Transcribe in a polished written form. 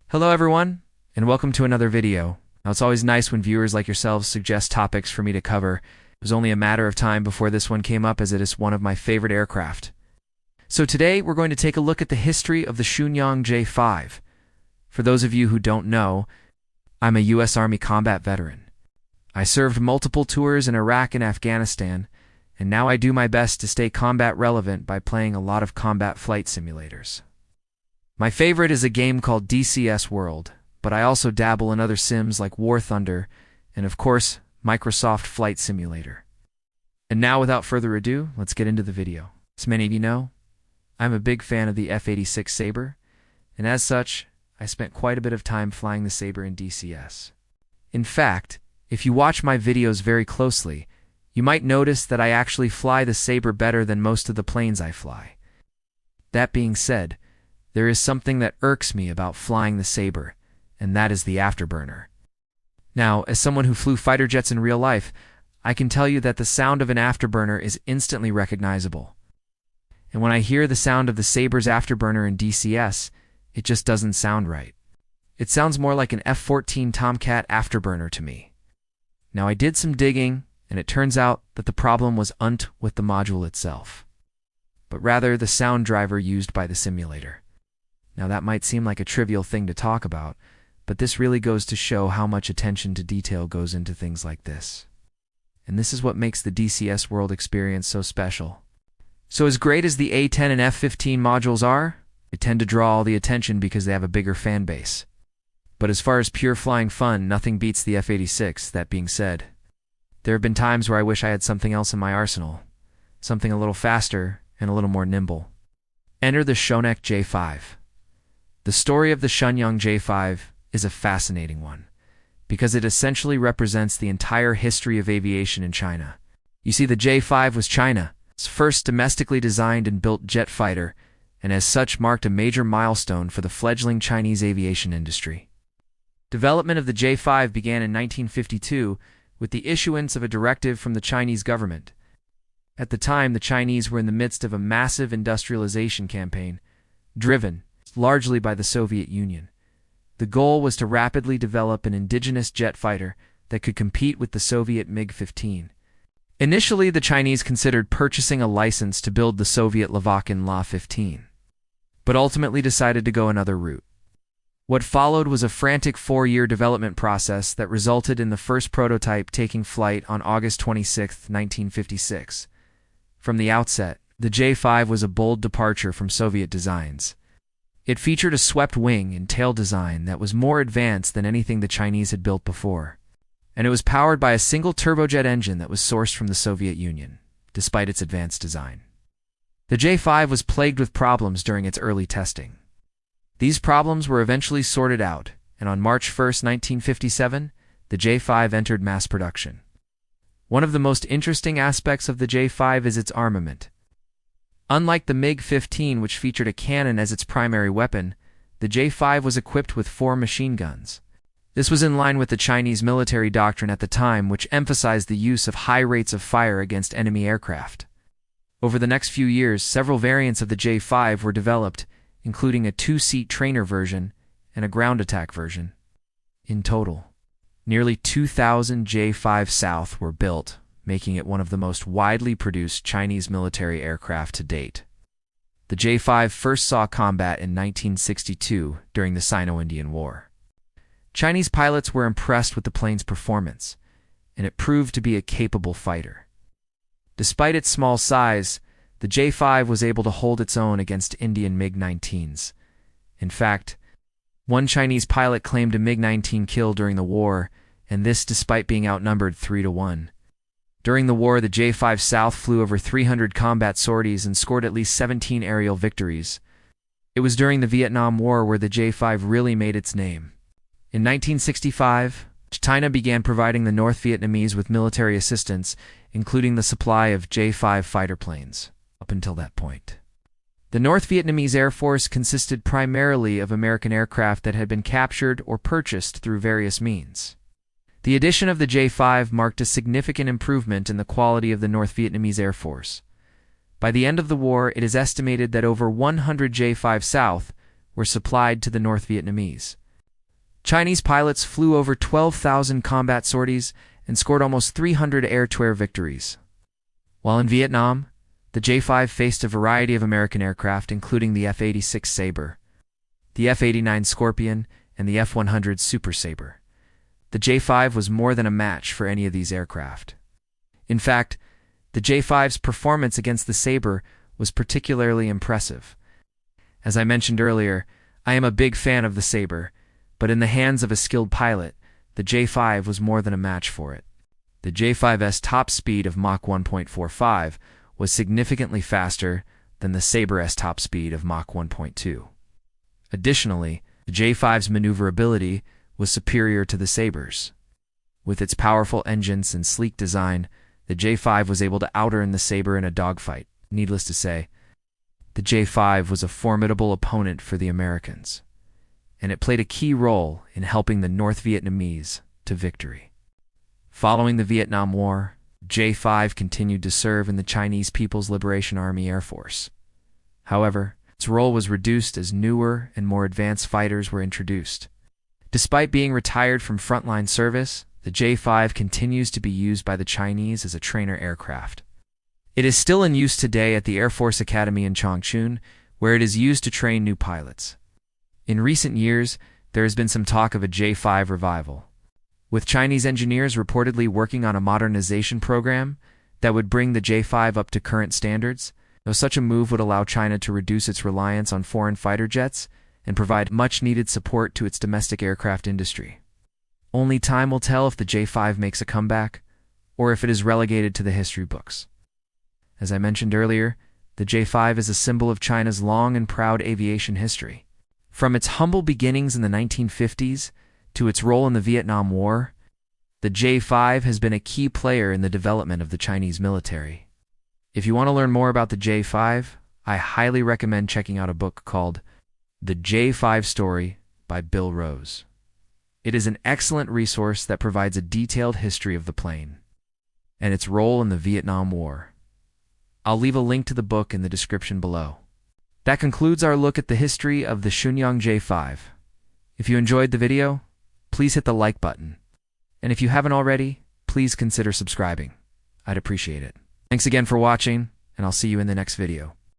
Hello everyone, and welcome to another video. Now it's always nice when viewers like yourselves suggest topics for me to cover. It was only a matter of time before this one came up as it is one of my favorite aircraft. So today we're going to take a look at the history of the Shenyang J-5. For those of you who don't know, I'm a U.S. Army combat veteran. I served multiple tours in Iraq and Afghanistan, and now I do my best to stay combat relevant by playing a lot of combat flight simulators. My favorite is a game called DCS World, but I also dabble in other sims like War Thunder and, of course, Microsoft Flight Simulator. And now, without further ado, let's get into the video. As many of you know, I'm a big fan of the F-86 Sabre, and as such, I spent quite a bit of time flying the Sabre in DCS. In fact, if you watch my videos very closely, you might notice that I actually fly the Sabre better than most of the planes I fly. That being said, there is something that irks me about flying the Sabre, and that is the afterburner. Now, as someone who flew fighter jets in real life, I can tell you that the sound of an afterburner is instantly recognizable. And when I hear the sound of the Sabre's afterburner in DCS, it just doesn't sound right. It sounds more like an F-14 Tomcat afterburner to me. Now, I did some digging, and it turns out that the problem was with the module itself, but rather the sound driver used by the simulator. Now that might seem like a trivial thing to talk about, but this really goes to show how much attention to detail goes into things like this. And this is what makes the DCS World experience so special. So as great as the A-10 and F-15 modules are, they tend to draw all the attention because they have a bigger fan base. But as far as pure flying fun, nothing beats the F-86. That being said, there have been times where I wish I had something else in my arsenal, something a little faster and a little more nimble. Enter the Shenyang J-5. The story of the Shenyang J-5 is a fascinating one, because it essentially represents the entire history of aviation in China. You see, the J-5 was China's first domestically designed and built jet fighter, and as such marked a major milestone for the fledgling Chinese aviation industry. Development of the J-5 began in 1952 with the issuance of a directive from the Chinese government. At the time, the Chinese were in the midst of a massive industrialization campaign, driven largely by the Soviet Union. The goal was to rapidly develop an indigenous jet fighter that could compete with the Soviet MiG-17. Initially, the Chinese considered purchasing a license to build the Soviet Lavokin La-15, but ultimately decided to go another route. What followed was a frantic 4-year development process that resulted in the first prototype taking flight on August 26, 1956. From the outset, the J-5 was a bold departure from Soviet designs. It featured a swept wing and tail design that was more advanced than anything the Chinese had built before, and it was powered by a single turbojet engine that was sourced from the Soviet Union, despite its advanced design. The J-5 was plagued with problems during its early testing. These problems were eventually sorted out, and on March 1, 1957, the J-5 entered mass production. One of the most interesting aspects of the J-5 is its armament. Unlike the MiG-15, which featured a cannon as its primary weapon, the J-5 was equipped with 4 machine guns. This was in line with the Chinese military doctrine at the time, which emphasized the use of high rates of fire against enemy aircraft. Over the next few years, several variants of the J-5 were developed, including a 2-seat trainer version and a ground attack version. In total, nearly 2,000 J-5 South were built, making it one of the most widely produced Chinese military aircraft to date. The J-5 first saw combat in 1962 during the Sino-Indian War. Chinese pilots were impressed with the plane's performance, and it proved to be a capable fighter. Despite its small size, the J-5 was able to hold its own against Indian MiG-19s. In fact, one Chinese pilot claimed a MiG-19 kill during the war, and this despite being outnumbered 3-1. During the war, the J-5 South flew over 300 combat sorties and scored at least 17 aerial victories. It was during the Vietnam War where the J-5 really made its name. In 1965, China began providing the North Vietnamese with military assistance, including the supply of J-5 fighter planes. Up until that point, the North Vietnamese Air Force consisted primarily of American aircraft that had been captured or purchased through various means. The addition of the J-5 marked a significant improvement in the quality of the North Vietnamese Air Force. By the end of the war, it is estimated that over 100 J-5 South were supplied to the North Vietnamese. Chinese pilots flew over 12,000 combat sorties and scored almost 300 air-to-air victories. While in Vietnam, the J-5 faced a variety of American aircraft, including the F-86 Sabre, the F-89 Scorpion, and the F-100 Super Sabre. The J-5 was more than a match for any of these aircraft. In fact, the J-5's performance against the Sabre was particularly impressive. As I mentioned earlier, I am a big fan of the Sabre, but in the hands of a skilled pilot, the J-5 was more than a match for it. The J-5's top speed of Mach 1.45 was significantly faster than the Sabre's top speed of Mach 1.2. Additionally, the J-5's maneuverability was superior to the Sabre's. With its powerful engines and sleek design, the J-5 was able to outearn the Sabre in a dogfight. Needless to say, the J-5 was a formidable opponent for the Americans, and it played a key role in helping the North Vietnamese to victory. Following the Vietnam War, J-5 continued to serve in the Chinese People's Liberation Army Air Force. However, its role was reduced as newer and more advanced fighters were introduced. Despite being retired from frontline service, the J-5 continues to be used by the Chinese as a trainer aircraft. It is still in use today at the Air Force Academy in Changchun, where it is used to train new pilots. In recent years, there has been some talk of a J-5 revival, with Chinese engineers reportedly working on a modernization program that would bring the J-5 up to current standards, though such a move would allow China to reduce its reliance on foreign fighter jets and provide much-needed support to its domestic aircraft industry. Only time will tell if the J-5 makes a comeback, or if it is relegated to the history books. As I mentioned earlier, the J-5 is a symbol of China's long and proud aviation history. From its humble beginnings in the 1950s to its role in the Vietnam War, the J-5 has been a key player in the development of the Chinese military. If you want to learn more about the J-5, I highly recommend checking out a book called The J-5 Story by Bill Rose. It is an excellent resource that provides a detailed history of the plane and its role in the Vietnam War. I'll leave a link to the book in the description below. That concludes our look at the history of the Shenyang J-5. If you enjoyed the video, please hit the like button. And if you haven't already, please consider subscribing. I'd appreciate it. Thanks again for watching, and I'll see you in the next video.